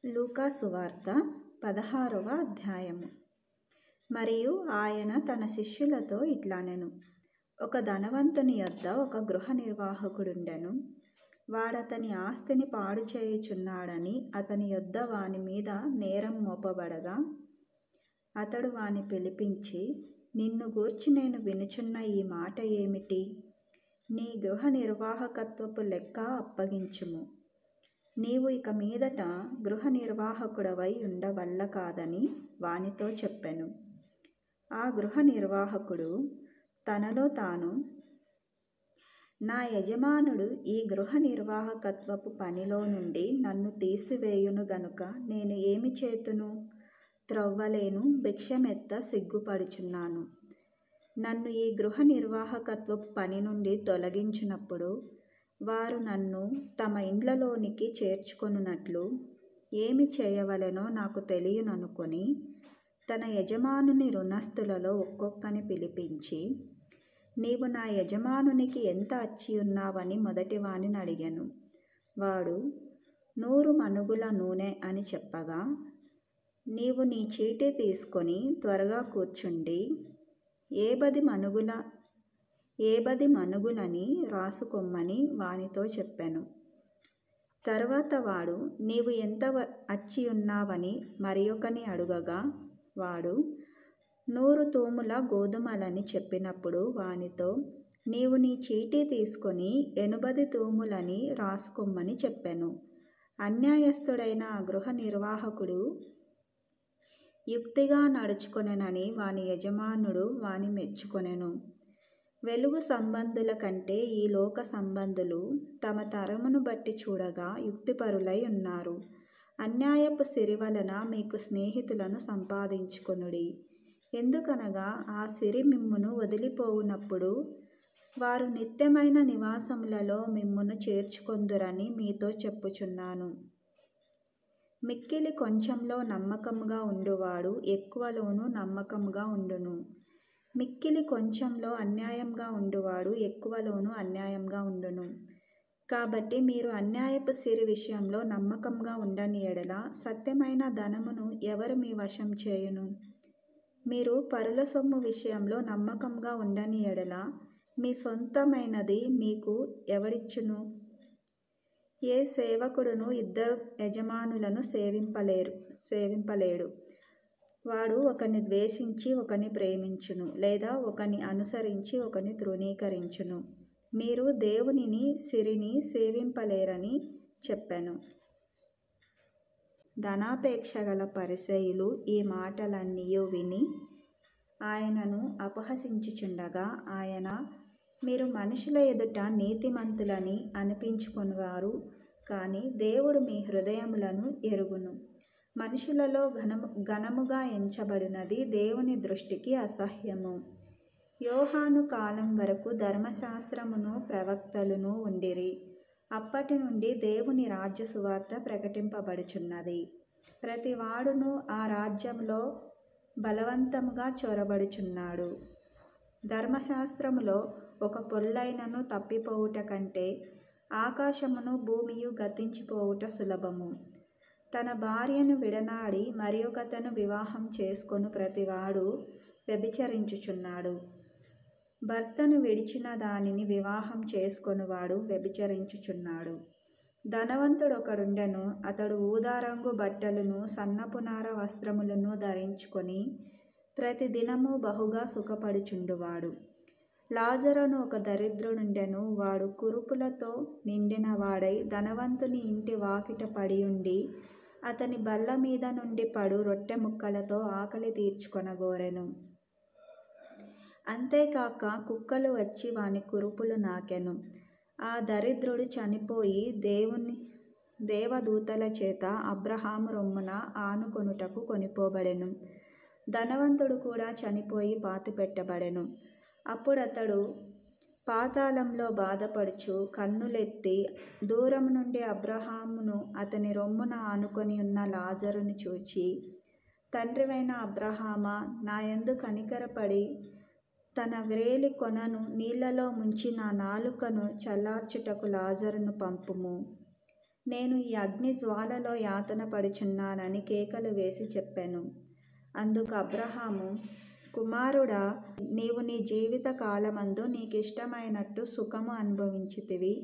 లూకా సువార్త 16వ అధ్యాయము. మరియు ఆయన తన శిష్యులతో ఇట్లనెను, ఒక ధనవంతుని యొద్ద ఒక గృహ నిర్వాహకుడుండెను. వాడతని ఆస్తిని పాడు చేయుచున్నాడని అతని యొద్ద వాని మీద నేరం మోపబడగా, అతడు వాని పిలిపించి, నిన్ను గూర్చి నేను వినుచున్న ఈ మాట ఏమిటి? నీ గృహ నిర్వాహకత్వపు లెక్క అప్పగించుము. నీవు ఇక మీదట గృహ నిర్వాహకుడవై ఉండవల్ల కాదని వానితో చెప్పెను. ఆ గృహ నిర్వాహకుడు తనలో తాను, నా యజమానుడు ఈ గృహ నిర్వాహకత్వపు పనిలో నుండి నన్ను తీసివేయును గనుక నేను ఏమి చేతును? త్రవ్వలేను, భిక్షమెత్త సిగ్గుపడుచున్నాను. నన్ను ఈ గృహ నిర్వాహకత్వపు పని నుండి తొలగించినప్పుడు వారు నన్ను తమ ఇండ్లలోనికి చేర్చుకొనున్నట్లు ఏమి చేయవలెనో నాకు తెలియననుకొని తన యజమానుని రుణస్థులలో ఒక్కొక్కని పిలిపించి, నీవు నా యజమానునికి ఎంత అచ్చియున్నావని మొదటి వానిని అడిగెను. వాడు 100 మణుగుల నూనె అని చెప్పగా, నీవు నీ చీటీ తీసుకొని త్వరగా కూర్చుండి 70 మణుగులని రాసుకొమ్మని వానితో చెప్పెను. తరువాత వాడు, నీవు ఎంత అచ్చియున్నావని మరియొకని అడుగగా, వాడు 100 తూముల గోధుమలని చెప్పినప్పుడు వానితో, నీవు నీ చీటీ తీసుకొని 80 తూములని రాసుకొమ్మని చెప్పెను. అన్యాయస్థుడైన ఆ గృహ నిర్వాహకుడు యుక్తిగా నడుచుకొనెనని వాని యజమానుడు వాని మెచ్చుకొనెను. వెలుగు సంబంధుల కంటే ఈ లోక సంబంధులు తమ తరమును బట్టి చూడగా యుక్తిపరులై ఉన్నారు. అన్యాయపు సిరి వలన మీకు స్నేహితులను సంపాదించుకొనుడి. ఎందుకనగా ఆ సిరి మిమ్మును వదిలిపోవునప్పుడు వారు నిత్యమైన నివాసములలో మిమ్మును చేర్చుకొందురని మీతో చెప్పుచున్నాను. మిక్కిలి కొంచెంలో నమ్మకముగా ఉండువాడు ఎక్కువలోనూ నమ్మకముగా ఉండును. మిక్కిలి కొంచెంలో అన్యాయంగా ఉండువాడు ఎక్కువలోనూ అన్యాయంగా ఉండును. కాబట్టి మీరు అన్యాయపు సిరి విషయంలో నమ్మకంగా ఉండని ఎడల సత్యమైన ధనమును ఎవరు మీ వశం చేయును? మీరు పరుల సొమ్ము విషయంలో నమ్మకంగా ఉండని ఎడల మీ సొంతమైనది మీకు ఎవడిచ్చును? ఏ సేవకుడును 2 యజమానులను సేవింపలేడు. వాడు ఒకని ద్వేషించి ఒకని ప్రేమించును, లేదా ఒకని అనుసరించి ఒకని తృణీకరించును. మీరు దేవునిని సిరిని సేవింపలేరని చెప్పెను. ధనాపేక్ష గల పరిసయ్యులు ఈ మాటలన్నీయు విని ఆయనను అపహసించుచుండగా ఆయన, మీరు మనుషుల ఎదుట నీతిమంతులని అనిపించుకొనువారు, కానీ దేవుడు మీ హృదయములను ఎరుగును. మనుషులలో ఘనముగా ఎంచబడినది దేవుని దృష్టికి అసహ్యము. యోహాను కాలం వరకు ధర్మశాస్త్రమును ప్రవక్తలును ఉండిరి. అప్పటి నుండి దేవుని రాజ్య సువార్త ప్రకటింపబడుచున్నది. ప్రతి వాడును ఆ రాజ్యంలో బలవంతముగా చొరబడుచున్నాడు. ధర్మశాస్త్రములో ఒక పొల్లైనను తప్పిపోవుట కంటే ఆకాశమును భూమియు గతించిపోవుట సులభము. తన భార్యను విడనాడి మరియొకతను వివాహం చేసుకొను ప్రతివాడు వ్యభిచరించుచున్నాడు. భర్తను విడిచిన దానిని వివాహం చేసుకొనువాడు వ్యభిచరించుచున్నాడు. ధనవంతుడొకడుండెను. అతడు ఊదారంగు బట్టలును సన్నపునార వస్త్రములను ధరించుకొని ప్రతిదినము బహుగా సుఖపడుచుండువాడు. లాజరును ఒక దరిద్రుడుండెను. వాడు కురుపులతో నిండిన వాడై ధనవంతుని ఇంటి వాకిట పడియుండి అతని బల్ల మీద నుండి పడు రొట్టె ముక్కలతో ఆకలి తీర్చుకొనగోరెను. అంతేకాక కుక్కలు వచ్చి వాని కురుపులు నాకెను. ఆ దరిద్రుడు చనిపోయి దేవదూతల చేత అబ్రహాము రొమ్మున ఆనుకొనుటకు కొనిపోబడెను. ధనవంతుడు కూడా చనిపోయి పాతిపెట్టబడెను. అప్పుడతడు పాతాళంలో బాధపడుచు కన్నులెత్తి దూరం నుండి అబ్రహామును అతని రొమ్మున ఆనుకొని ఉన్న లాజరును చూచి, తండ్రివైన అబ్రహామా, నా యందు కనికరపడి తన వ్రేలి కొనను నీళ్లలో ముంచి నా నాలుకను చల్లార్చుటకు లాజరును పంపుము. నేను ఈ అగ్ని జ్వాలలో యాతన పడుచున్నానని కేకలు వేసి చెప్పాను. అందుకు అబ్రహాము, కుమారుడా, నీవు నీ జీవిత కాలమందు నీకిష్టమైనట్టు సుఖము అనుభవించితివి,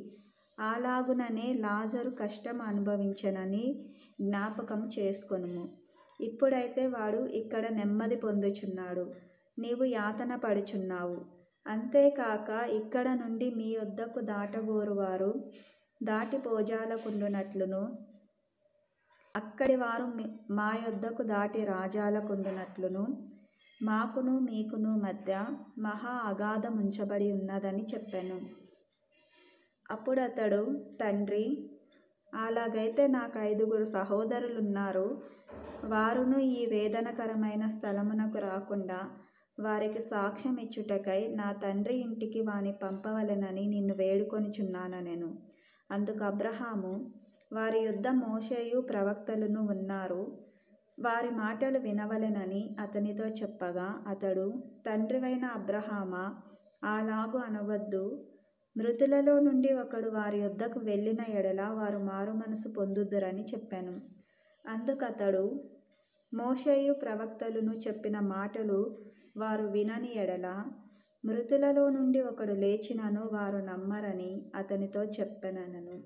అలాగుననే లాజరు కష్టం అనుభవించనని జ్ఞాపకం చేసుకొనుము. ఇప్పుడైతే వాడు ఇక్కడ నెమ్మది పొందుచున్నాడు, నీవు యాతన పడుచున్నావు. అంతేకాక ఇక్కడ నుండి మీ యొద్దకు దాటగోరువారు దాటిపోజాలకుండునట్లును, అక్కడి వారు మా యొద్దకు దాటి రాజాలకుండునట్లును మాకును మీకును మధ్య మహా అగాధం ఉంచబడి ఉన్నదని చెప్పాను. అప్పుడు అతడు, తండ్రి, అలాగైతే నాకు 5 సహోదరులున్నారు. వారును ఈ వేదనకరమైన స్థలమునకు రాకుండా వారికి సాక్ష్యం ఇచ్చుటకై నా తండ్రి ఇంటికి వాని పంపవలెనని నిన్ను వేడుకొనుచున్నానెను. అందుకు అబ్రహాము, వారి యొద్ద మోషేయు ప్రవక్తలును ఉన్నారు, వారి మాటలు వినవలెనని అతనితో చెప్పగా, అతడు, తండ్రివైన అబ్రహామా, అలాగు అనవద్దు. మృతులలో నుండి ఒకడు వారి యొద్దకు వెళ్ళిన ఎడల వారు మారు మనసు పొందుదురని చెప్పాను. అందుకతడు, మోషేయు ప్రవక్తలును చెప్పిన మాటలు వారు వినని ఎడల మృతులలో నుండి ఒకడు లేచినను వారు నమ్మరని అతనితో చెప్పెనెను.